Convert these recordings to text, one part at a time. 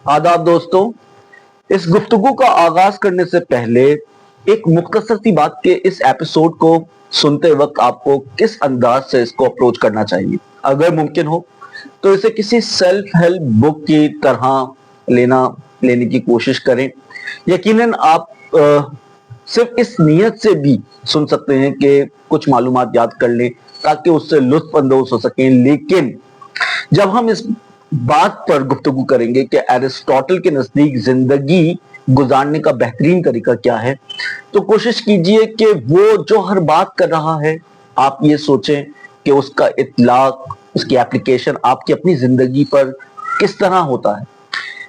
आदाब दोस्तों, इस गुफ्तगू का आगाज करने से पहले एक मुख्तसर सी बात के इस एपिसोड को सुनते वक्त आपको किस अंदाज से इसको अप्रोच करना चाहिए। अगर मुमकिन हो तो इसे किसी सेल्फ हेल्प बुक की तरह लेने की कोशिश करें। यकीनन आप सिर्फ इस नियत से भी सुन सकते हैं कि कुछ मालूमात याद कर लें ताकि उससे लुत्फ अंदोज हो सकें, लेकिन जब हम इस बात पर गुफ्तगू करेंगे कि एरिस्टोटल के नजदीक जिंदगी गुजारने का बेहतरीन तरीका क्या है, तो कोशिश कीजिए कि वो जो हर बात कर रहा है आप ये सोचें कि उसका इतलाक, उसकी एप्लीकेशन आपकी अपनी जिंदगी पर किस तरह होता है।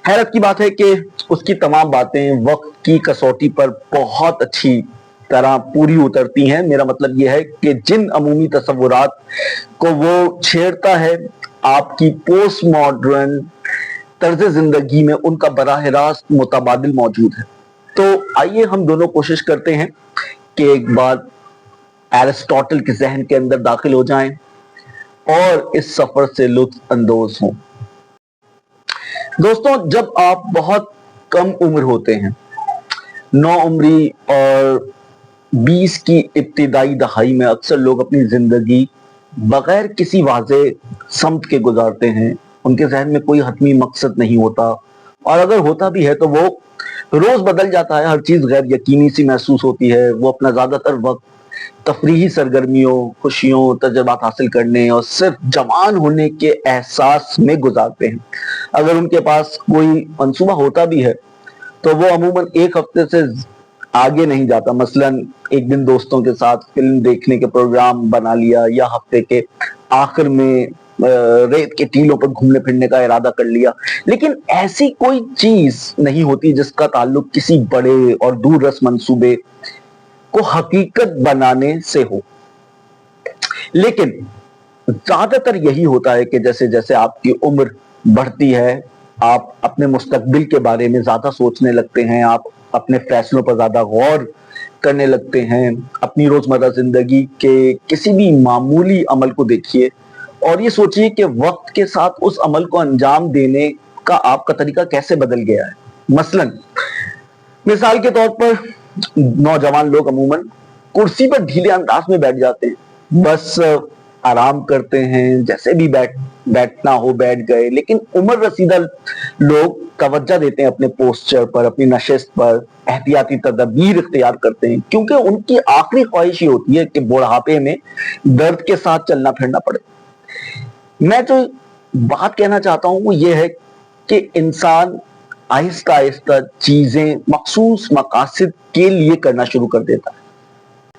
हैरत की बात है कि उसकी तमाम बातें वक्त की कसौटी पर बहुत अच्छी तरह पूरी उतरती हैं। मेरा मतलब यह है कि जिन अमूमी तसव्वुरात को वो छेड़ता है आपकी पोस्ट मॉडर्न तर्ज जिंदगी में उनका बराह रास्त मुतबादिल मौजूद है। तो आइए हम दोनों कोशिश करते हैं कि एक बार एरिस्टोटल के जहन के अंदर दाखिल हो जाएं और इस सफर से लुत्फ अंदोज हों। दोस्तों, जब आप बहुत कम उम्र होते हैं, 9 उम्री और 20 की इब्तिदाई दहाई में, अक्सर लोग अपनी जिंदगी बगैर किसी वाजे समत के गुजारते हैं। उनके जहन में कोई हतमी मकसद नहीं होता, और अगर होता भी है तो वो रोज बदल जाता है। हर चीज गैर यकीनी सी महसूस होती है। वो अपना ज्यादातर वक्त तफरीही सरगर्मियों, खुशियों, तजुर्बात हासिल करने और सिर्फ जवान होने के एहसास में गुजारते हैं। अगर उनके पास कोई मंसूबा होता भी है तो वो अमूमन एक हफ्ते से आगे नहीं जाता। मसलन एक दिन दोस्तों के साथ फिल्म देखने के प्रोग्राम बना लिया, या हफ्ते के आखिर में रेत के टीलों पर घूमने फिरने का इरादा कर लिया, लेकिन ऐसी कोई चीज नहीं होती जिसका ताल्लुक किसी बड़े और दूररस मंसूबे को हकीकत बनाने से हो। लेकिन ज्यादातर यही होता है कि जैसे जैसे आपकी उम्र बढ़ती है, आप अपने मुस्तकबिल के बारे में ज्यादा सोचने लगते हैं, आप अपने फैसलों पर ज्यादा गौर करने लगते हैं। अपनी रोजमर्रा जिंदगी के किसी भी मामूली अमल को देखिए और ये सोचिए कि वक्त के साथ उस अमल को अंजाम देने का आपका तरीका कैसे बदल गया है। मसलन मिसाल के तौर पर नौजवान लोग अमूमन कुर्सी पर ढीले अंदाज में बैठ जाते हैं, बस आराम करते हैं, जैसे भी बैठना हो बैठ गए। लेकिन उम्र रसीदा लोग तवज्जो देते हैं अपने पोस्चर पर, अपनी नशिस्त पर, एहतियाती तदबीर इख्तियार करते हैं, क्योंकि उनकी आखिरी ख्वाहिश ये होती है कि बुढ़ापे में दर्द के साथ चलना फिरना पड़े। मैं जो बात कहना चाहता हूं वो ये है कि इंसान आहिस्ता आहिस्ता चीजें मखसूस मकासद के लिए करना शुरू कर देता है।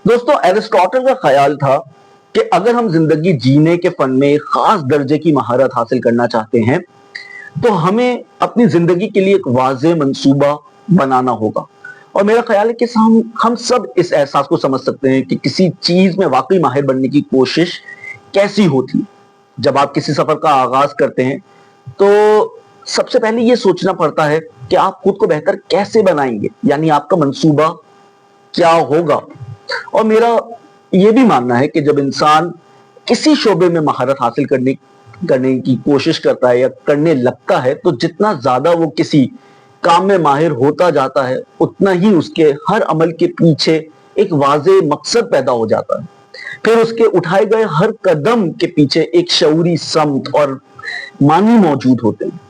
दोस्तों, एरिस्टोटल का ख्याल था कि अगर हम जिंदगी जीने के फन में एक खास दर्जे की महारत हासिल करना चाहते हैं तो हमें अपनी जिंदगी के लिए एक वाज़ेह मंसूबा बनाना होगा। और मेरा ख्याल है कि हम सब इस एहसास को समझ सकते हैं कि किसी चीज में वाकई माहिर बनने की कोशिश कैसी होती है। जब आप किसी सफर का आगाज करते हैं तो सबसे पहले ये सोचना पड़ता है कि आप खुद को बेहतर कैसे बनाएंगे, यानी आपका मंसूबा क्या होगा। और मेरा ये भी मानना है कि जब इंसान किसी शोबे में महारत हासिल करने की कोशिश करता है या करने लगता है, तो जितना ज्यादा वो किसी काम में माहिर होता जाता है उतना ही उसके हर अमल के पीछे एक वाज़ेह मकसद पैदा हो जाता है। फिर उसके उठाए गए हर कदम के पीछे एक शऊरी समत और मानी मौजूद होते हैं।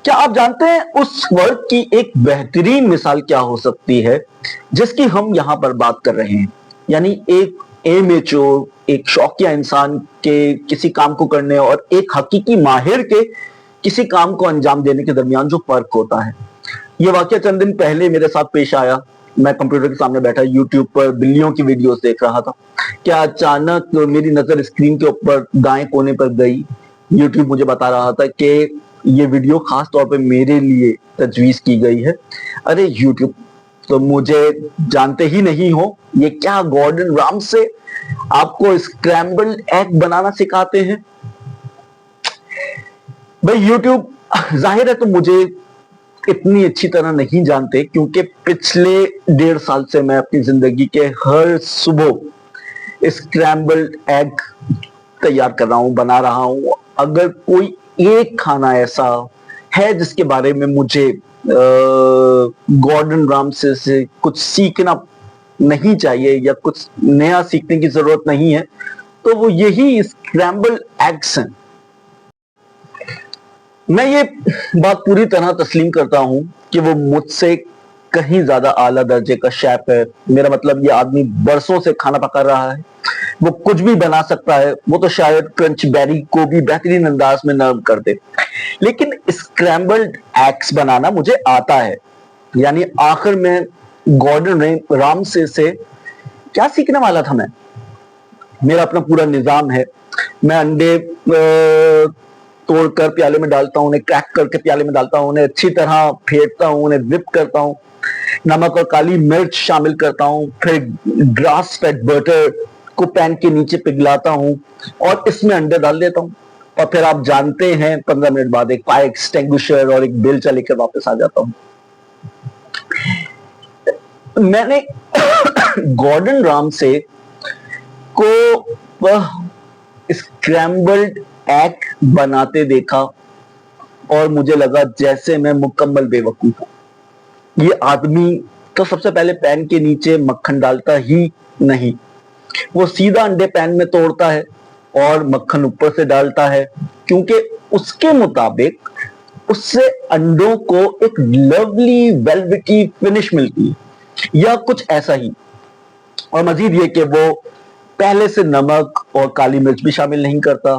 क्या आप जानते हैं उस वर्ग की एक बेहतरीन मिसाल क्या हो सकती है जिसकी हम यहां पर बात कर रहे हैं, यानी एक एमेच्योर, एक शौकिया इंसान के किसी काम को करने और एक हकीकी माहिर के किसी काम को अंजाम देने के दरमियान जो फर्क होता है। ये वाकया चंद दिन पहले मेरे साथ पेश आया। मैं कंप्यूटर के सामने बैठा यूट्यूब पर बिल्लियों की वीडियोस देख रहा था। क्या अचानक मेरी नजर स्क्रीन के ऊपर दाएं कोने पर गई। यूट्यूब मुझे बता रहा था कि ये वीडियो खास तौर पे मेरे लिए तजवीज की गई है। अरे यूट्यूब, तो मुझे जानते ही नहीं हो, ये क्या गॉर्डन रामसे आपको स्क्रैम्बल्ड एग बनाना सिखाते हैं? भाई यूट्यूब जाहिर है तो मुझे इतनी अच्छी तरह नहीं जानते, क्योंकि पिछले 1.5 साल से मैं अपनी जिंदगी के हर सुबह स्क्रैम्बल्ड एग तैयार कर रहा हूं, बना रहा हूं। अगर कोई एक खाना ऐसा है जिसके बारे में मुझे गॉर्डन रामसे से कुछ सीखना नहीं चाहिए या कुछ नया सीखने की जरूरत नहीं है, तो वो यही स्क्रैम्बल एग्स हैं। मैं ये बात पूरी तरह तस्लीम करता हूं कि वो मुझसे कहीं ज्यादा आला दर्जे का शेफ है। मेरा मतलब ये आदमी बरसों से खाना पका रहा है, वो कुछ भी बना सकता है। वो तो शायद क्रंच बेरी को भी बेहतरीन अंदाज में नरम कर दे, लेकिन स्क्रैम्बल्ड एग्स बनाना मुझे आता है। यानी आखिर में गॉर्डन रामसे से क्या सीखने वाला था मैं? मेरा अपना पूरा निजाम है। मैं अंडे तोड़कर प्याले में डालता हूं, उन्हें क्रैक करके प्याले में डालता हूं, उन्हें अच्छी तरह फेंटता हूं, उन्हें विप करता हूं, नमक और काली मिर्च शामिल करता हूं, फिर ग्रास फेड बटर को पैन के नीचे पिघलाता हूं और इसमें अंडे डाल देता हूं। और फिर आप जानते हैं 15 मिनट बाद एक फायर एक्सटिंग्विशर और एक बेलचा लेकर वापस आ जाता हूं। मैंने गॉर्डन रामसे को स्क्रैम्बल्ड एग बनाते देखा और मुझे लगा जैसे मैं मुकम्मल बेवकूफ हूं। ये आदमी तो सबसे पहले पैन के नीचे मक्खन डालता ही नहीं, वो सीधा अंडे पैन में तोड़ता है और मक्खन ऊपर से डालता है, क्योंकि उसके मुताबिक उससे अंडों को एक लवली वेलवेटी फिनिश मिलती है या कुछ ऐसा ही। और मजीद ये कि वो पहले से नमक और काली मिर्च भी शामिल नहीं करता,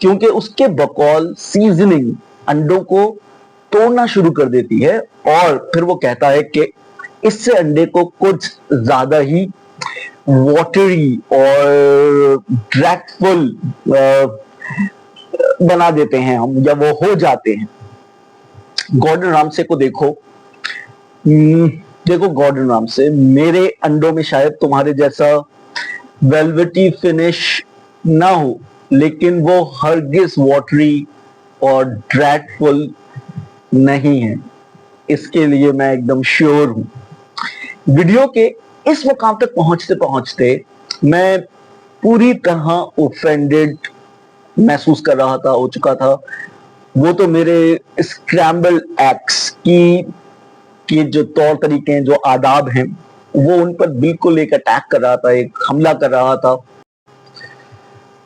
क्योंकि उसके बकौल सीजनिंग अंडों को तोड़ना शुरू कर देती है और फिर वो कहता है कि इससे अंडे को कुछ ज्यादा ही वाटरी और ड्रैगफुल बना देते हैं हम, या वो हो जाते हैं। गॉर्डन रामसे को देखो, देखो गॉर्डन रामसे, मेरे अंडों में शायद तुम्हारे जैसा वेलवेटी फिनिश ना हो, लेकिन वो हरगिज वाटरी और ड्रैगफुल नहीं है, इसके लिए मैं एकदम श्योर हूं। वीडियो के इस मुकाम तक पहुंचते पहुंचते मैं पूरी तरह ऑफेंडेड महसूस कर रहा था, हो चुका था। वो तो मेरे स्क्रैम्बल एग्स की जो तौर तरीके हैं, जो आदाब हैं, वो उन पर बिल्कुल एक अटैक कर रहा था, एक हमला कर रहा था।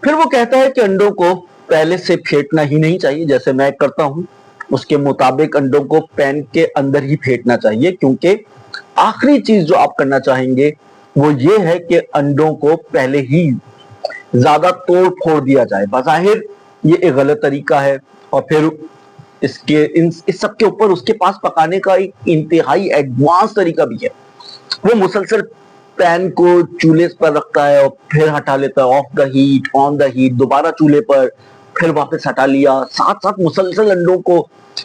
फिर वो कहता है कि अंडों को पहले से फेंटना ही नहीं चाहिए जैसे मैं करता हूं, उसके मुताबिक अंडों को पैन के अंदर ही फेंटना चाहिए, क्योंकि आखिरी चीज जो आप करना चाहेंगे वो ये है कि अंडों को पहले ही ज्यादा तोड़ फोड़ दिया जाए। बज़ाहिर ये एक गलत तरीका है, और फिर इस सब के ऊपर उसके पास पकाने का एक इंतहाई एडवांस तरीका भी है। वो मुसलसल पैन को चूल्हे पर रखता है और फिर हटा लेता है, of the heat, on the heat, दोबारा चूल्हे पर, फिर वापस हटा लिया, साथ साथ मुसलसल अंडों को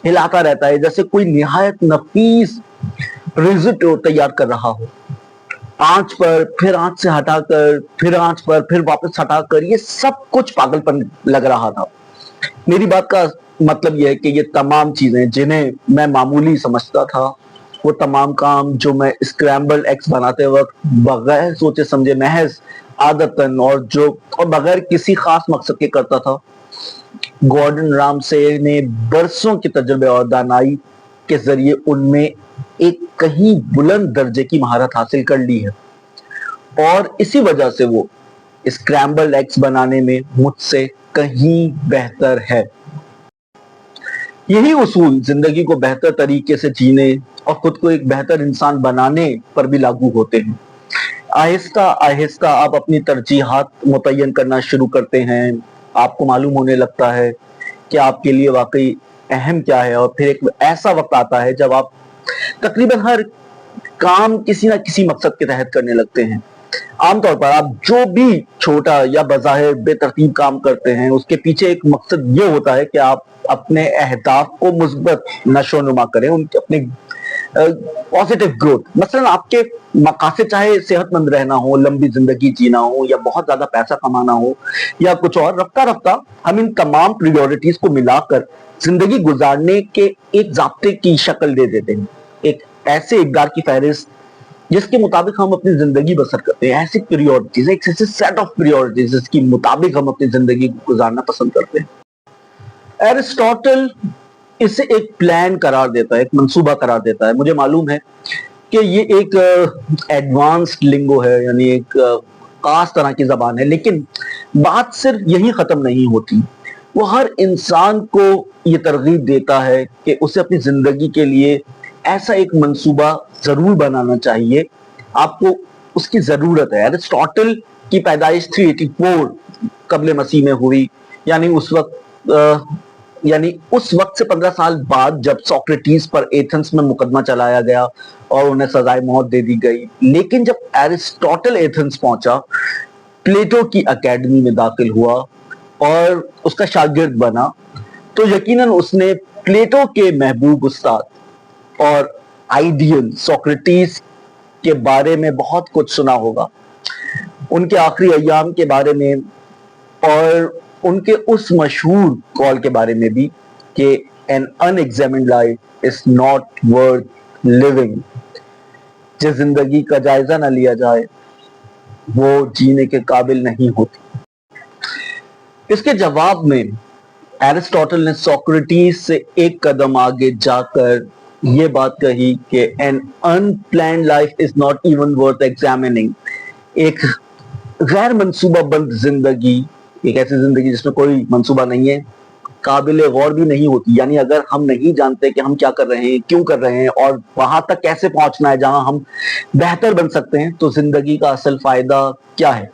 हिलाता रहता है जैसे कोई निहायत नफीस रिज़्क़ तैयार कर रहा हो। आंच पर, फिर आंच से हटाकर, फिर आंच पर, फिर वापस हटाकर, ये सब कुछ पागलपन लग रहा था। मेरी बात का मतलब यह है कि ये तमाम चीजें जिन्हें मैं मामूली समझता था, वो तमाम काम जो मैं स्क्रैम्बल एग्स बनाते वक्त बगैर सोचे समझे, महज आदतन और बगैर किसी खास मकसद के करता था, गॉर्डन रामसे ने बरसों के तजुर्बे और दानाई के जरिए उनमें एक कहीं बुलंद दर्जे की महारत हासिल कर ली है, और इसी वजह से वो स्क्रैम्बल एग्स बनाने में मुझसे कहीं बेहतर है। यही उसूल जिंदगी को बेहतर तरीके से जीने और खुद को एक बेहतर इंसान बनाने पर भी लागू होते हैं। आहिस्ता आहिस्ता आप अपनी तरजीहात मुतय्यन करना शुरू करते हैं, आपको मालूम होने लगता है कि आपके लिए वाकई अहम क्या है, और फिर एक ऐसा वक्त आता है जब आप तकरीबन हर काम किसी ना किसी मकसद के तहत करने लगते हैं। आमतौर पर आप जो भी छोटा या बज़ाहिर बेतरतीब काम करते हैं, उसके पीछे एक मकसद ये होता है कि आप अपने अहदाफ को मुस्बत नशोनुमा करें, उनके अपने पॉजिटिव ग्रोथ। मसलन आपके मकासद चाहे सेहतमंद रहना हो, लंबी जिंदगी जीना हो, या बहुत ज्यादा पैसा कमाना हो, या कुछ और, रफ्ता रफ्ता हम इन तमाम प्रायोरिटीज को मिलाकर जिंदगी गुजारने के एक जाब्ते की शक्ल दे देते हैं, एक ऐसे इक़दार की फहरिस्त जिसके मुताबिक हम अपनी जिंदगी बसर करते हैं। ऐसी प्रायोरिटीज, एक ऐसे सेट ऑफ प्रायोरिटीज जिसके मुताबिक हम अपनी जिंदगी को गुजारना पसंद करते हैं। एरिस्टोटल इसे एक प्लान करार देता है, एक मंसूबा करार देता है। मुझे मालूम है कि ये एक एडवांस्ड लिंगो है, यानी एक खास तरह की जबान है, लेकिन बात सिर्फ यही खत्म नहीं होती। वो हर इंसान को ये तरगीब देता है कि उसे अपनी जिंदगी के लिए ऐसा एक मंसूबा जरूर बनाना चाहिए, आपको उसकी जरूरत है। एरिस्टोटल की पैदाइश 384 कबल मसीह में हुई, यानी उस वक्त से 15 साल बाद जब सोक्रेटिस पर एथेंस में मुकदमा चलाया गया और उन्हें सजाए मौत दे दी गई। लेकिन जब एरिस्टोटल एथेंस पहुंचा, प्लेटो की एकेडमी में दाखिल हुआ और उसका शागिर्द बना, तो यकीनन उसने प्लेटो के महबूब उस्ताद और आइडियल सोक्रेटिस के बारे में बहुत कुछ सुना होगा, उनके आखिरी अय्याम के बारे में और उनके उस मशहूर कॉल के बारे में भी कि an unexamined life is not worth living. जिस जिंदगी का जायजा न लिया जाए वो जीने के काबिल नहीं होती। इसके जवाब में एरिस्टोटल ने सोक्रेटिस से एक कदम आगे जाकर ये बात कही कि an unplanned life is not even worth examining. एक गैर मंसूबाबंद जिंदगी, एक ऐसी जिंदगी जिसमें कोई मंसूबा नहीं है, काबिल गौर भी नहीं होती। यानी अगर हम नहीं जानते कि हम क्या कर रहे हैं, क्यों कर रहे हैं और वहां तक कैसे पहुंचना है जहां हम बेहतर बन सकते हैं, तो जिंदगी का असल फायदा क्या है।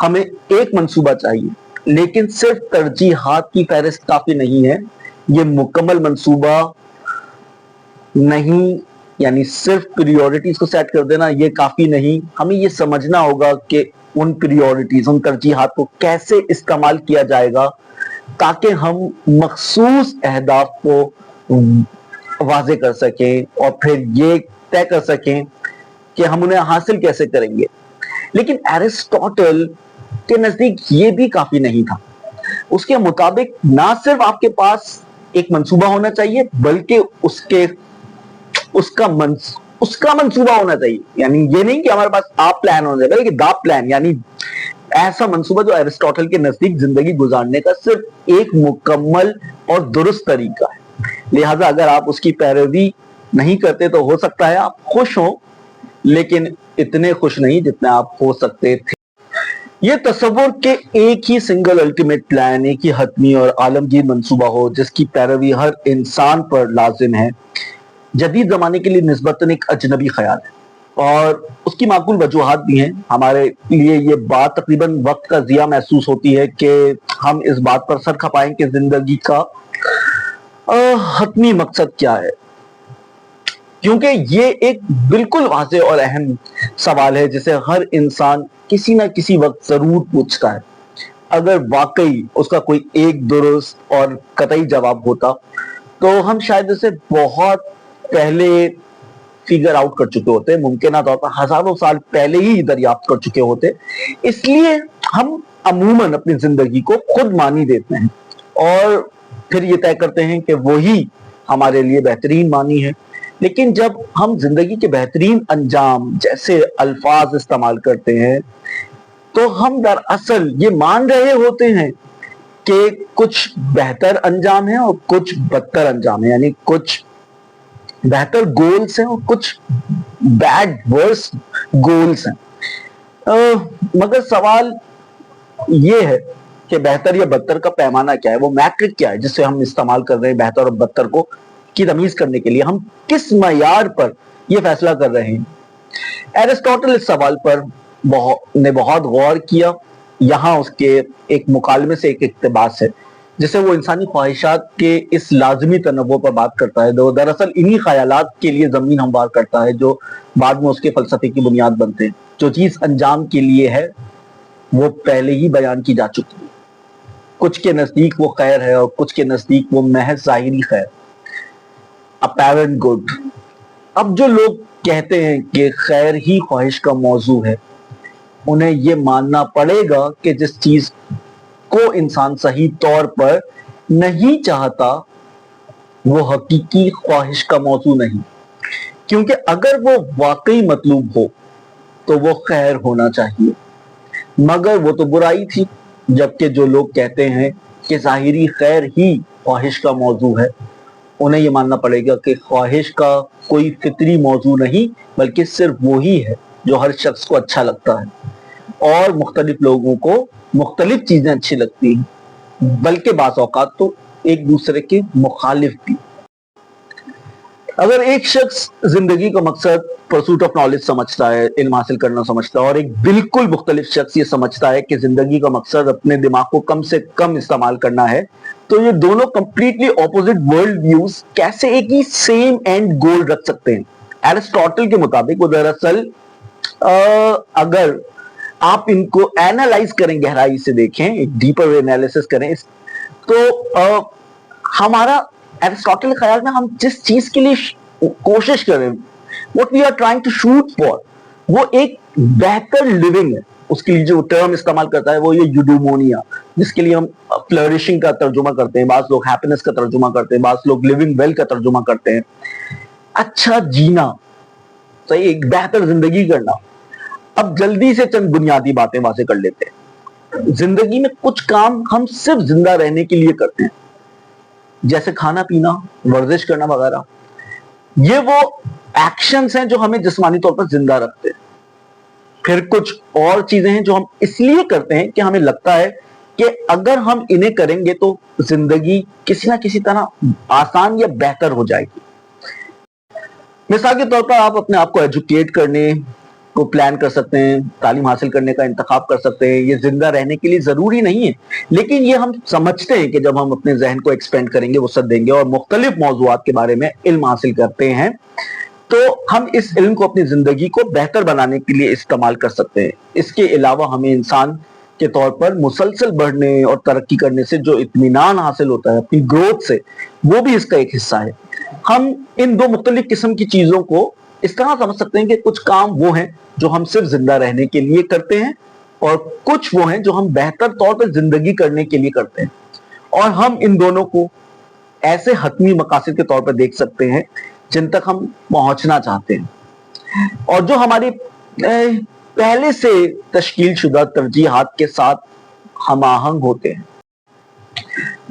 हमें एक मंसूबा चाहिए, लेकिन सिर्फ तरजीहात की फहरिस्त काफी नहीं है। ये मुकम्मल मंसूबा नहीं, यानी सिर्फ प्रियोरिटीज को सेट कर देना ये काफी नहीं। हमें ये समझना होगा कि उन प्रियोरिटीज, उन तरजीहात को कैसे इस्तेमाल किया जाएगा ताकि हम मखसूस अहदाफ को वाज़े कर सकें और फिर ये तय कर सकें कि हम उन्हें हासिल कैसे करेंगे। लेकिन एरिस्टोटल के नजदीक ये भी काफी नहीं था। उसके मुताबिक ना सिर्फ आपके पास एक मंसूबा होना चाहिए, बल्कि उसका मंसूबा होना चाहिए। यानी ये नहीं कि हमारे पास आप प्लान होना चाहिए, बल्कि द प्लान, यानी ऐसा मंसूबा जो एरिस्टोटल के नजदीक जिंदगी गुजारने का सिर्फ एक मुकम्मल और दुरुस्त तरीका है। लिहाजा अगर आप उसकी पैरवी नहीं करते तो हो सकता है आप खुश हो, लेकिन इतने खुश नहीं जितने आप हो सकते थे। ये तस्वुर के एक ही सिंगल अल्टीमेट प्लान, एक ही हतमी और आलमगीर मंसूबा हो जिसकी पैरवी हर इंसान पर लाजिम है, जदीद जमाने के लिए निस्बतन एक अजनबी ख्याल है और उसकी माकूल वजूहात भी हैं। हमारे लिए ये बात तकरीबन वक्त का जिया महसूस होती है कि हम इस बात पर सर खपाएं कि जिंदगी का हतमी मकसद क्या है, क्योंकि ये एक बिल्कुल वाज़े और अहम सवाल है जिसे हर इंसान किसी ना किसी वक्त जरूर पूछता है। अगर वाकई उसका कोई एक दुरुस्त और कतई जवाब होता तो हम शायद उसे बहुत पहले फिगर आउट कर चुके होते, मुमकिन तौर पर हजारों साल पहले ही दरियाफ्त कर चुके होते। इसलिए हम अमूमन अपनी जिंदगी को खुद मानी देते हैं और फिर ये तय करते हैं कि वही हमारे लिए बेहतरीन मानी है। लेकिन जब हम जिंदगी के बेहतरीन अंजाम जैसे अल्फाज इस्तेमाल करते हैं तो हम दरअसल ये मान रहे होते हैं कि कुछ बेहतर अंजाम है और कुछ बदतर अंजाम है, यानी कुछ बेहतर गोल्स हैं और कुछ बैड वर्स गोल्स हैं। मगर सवाल ये है कि बेहतर या बदतर का पैमाना क्या है, वो मैट्रिक क्या है जिससे हम इस्तेमाल कर रहे हैं बेहतर और बदतर को की तमीज करने के लिए। हम किस मयार पर यह फैसला कर रहे हैं। एरिस्टोटल इस सवाल पर बहुत गौर किया। यहाँ उसके एक मुकालमे से एक इक्तिबास है जिसे वो इंसानी ख्वाहिशात के इस लाजमी तनव्वुर पर बात करता है। दरअसल इन्हीं ख्यालात के लिए जमीन हमवार करता है जो बाद में उसके फलसफे की बुनियाद बनते हैं। जो चीज अंजाम के लिए है वो पहले ही बयान की जा चुकी है। कुछ के नजदीक वो खैर है और कुछ के नजदीक वो महज ज़ाहिरी खैर, अपैरेंट गुड। अब जो लोग कहते हैं कि खैर ही ख्वाहिश का मौजू है, उन्हें ये मानना पड़ेगा कि जिस चीज को इंसान सही तौर पर नहीं चाहता वो हकीकी ख्वाहिश का मौजू नहीं, क्योंकि अगर वो वाकई मतलूब हो तो वो खैर होना चाहिए, मगर वो तो बुराई थी। जबकि जो लोग कहते हैं कि जाहिरी खैर ही ख्वाहिश का मौजू है, उन्हें ये मानना पड़ेगा कि ख्वाहिश का कोई फितरी मौजू नहीं, बल्कि सिर्फ वो ही है जो हर शख्स को अच्छा लगता है और मुख्तलिफ लोगों को मुख्तलिफ चीजें अच्छी लगती हैं, बल्कि बाज़ औक़ात तो एक दूसरे के मुखालिफ भी। अगर एक शख्स जिंदगी का मकसद परसूट ऑफ नॉलेज समझता है, इल्म हासिल करना समझता है, और एक बिल्कुल मुख्तलिफ शख्स ये समझता है कि जिंदगी का मकसद अपने दिमाग को कम से कम इस्तेमाल करना है, तो ये दोनों कंप्लीटली ऑपोजिट वर्ल्ड व्यूज कैसे एक ही सेम एंड गोल रख सकते हैं? एरिस्टोटल के मुताबिक वो दरअसल अगर आप इनको एनालाइज करें, गहराई से देखें, एक डीपर एनालिसिस करें, तो हमारा एरिस्टोटल के ख्याल में हम जिस चीज के लिए कोशिश कर रहे हैं, what we are trying to shoot for, वो एक बेहतर लिविंग है। उसके लिए जो टर्म इस्तेमाल करता है वो ये यूडोमोनिया, जिसके लिए हम फ्लरिशिंग का तर्जुमा करते हैं, बाज़ लोग हैप्पीनेस का तर्जुमा करते हैं, बाज़ लोग लिविंग वेल का तर्जुमा करते हैं। अच्छा जीना, सही, एक बेहतर जिंदगी करना। अब जल्दी से चंद बुनियादी बातें वाज़ेह कर लेते हैं। जिंदगी में कुछ काम हम सिर्फ जिंदा रहने के लिए करते हैं, जैसे खाना पीना, वर्जिश करना वगैरह। ये वो एक्शंस हैं जो हमें जिस्मानी तौर पर जिंदा रखते हैं। फिर कुछ और चीजें हैं जो हम इसलिए करते हैं कि हमें लगता है कि अगर हम इन्हें करेंगे तो जिंदगी किसी ना किसी तरह आसान या बेहतर हो जाएगी। मिसाल के तौर पर आप अपने आप को एजुकेट करने को प्लान कर सकते हैं, तालीम हासिल करने का इंतखाब कर सकते हैं। ये जिंदा रहने के लिए जरूरी नहीं है, लेकिन ये हम समझते हैं कि जब हम अपने जहन को एक्सपेंड करेंगे, वसअत देंगे और मुख्तलिफ मौज़ूआत के बारे में इल्म हासिल करते हैं, तो हम इस इल्म को अपनी जिंदगी को बेहतर बनाने के लिए इस्तेमाल कर सकते हैं। इसके अलावा हमें इंसान के तौर पर मुसलसल बढ़ने और तरक्की करने से जो इत्मीनान हासिल होता है अपनी ग्रोथ से, वो भी इसका एक हिस्सा है। हम इन दो मुख्तलिफ किस्म की चीजों को इस तरह समझ सकते हैं कि कुछ काम वो हैं जो हम सिर्फ जिंदा रहने के लिए करते हैं, और कुछ वो हैं जो हम बेहतर तौर पर जिंदगी करने के लिए करते हैं। और हम इन दोनों को ऐसे हतमी मकासद के तौर पर देख सकते हैं जिन तक हम पहुंचना चाहते हैं, और जो हमारी पहले से तश्कील शुदा तरजीहात के साथ हमाहंग होते हैं।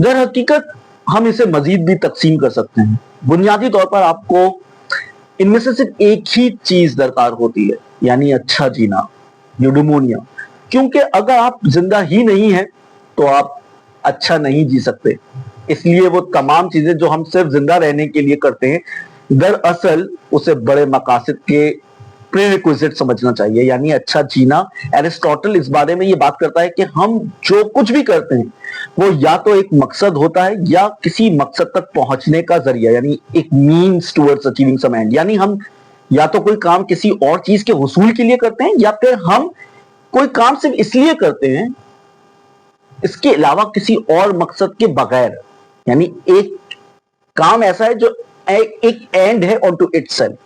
दर हकीकत हम इसे मजीद भी तकसीम कर सकते हैं। बुनियादी तौर पर आपको इनमें से सिर्फ एक ही चीज दरकार होती है, यानी अच्छा जीना, यूडोमोनिया। क्योंकि अगर आप जिंदा ही नहीं हैं तो आप अच्छा नहीं जी सकते। इसलिए वो तमाम चीजें जो हम सिर्फ जिंदा रहने के लिए करते हैं, दरअसल उसे बड़े मकासद के प्रीरिक्विजिट समझना चाहिए, यानी अच्छा जीना। एरिस्टोटल इस बारे में ये बात करता है कि हम जो कुछ भी करते हैं वो या तो एक मकसद होता है या किसी मकसद तक पहुंचने का जरिया, यानी एक means towards achieving some end. यानी हम या तो कोई काम किसी और चीज के हुसूल के लिए करते हैं, या फिर हम कोई काम सिर्फ इसलिए करते हैं इसके अलावा किसी और मकसद के बगैर। यानी एक काम ऐसा है जो एक एंड है ऑन टू इटसेल्फ।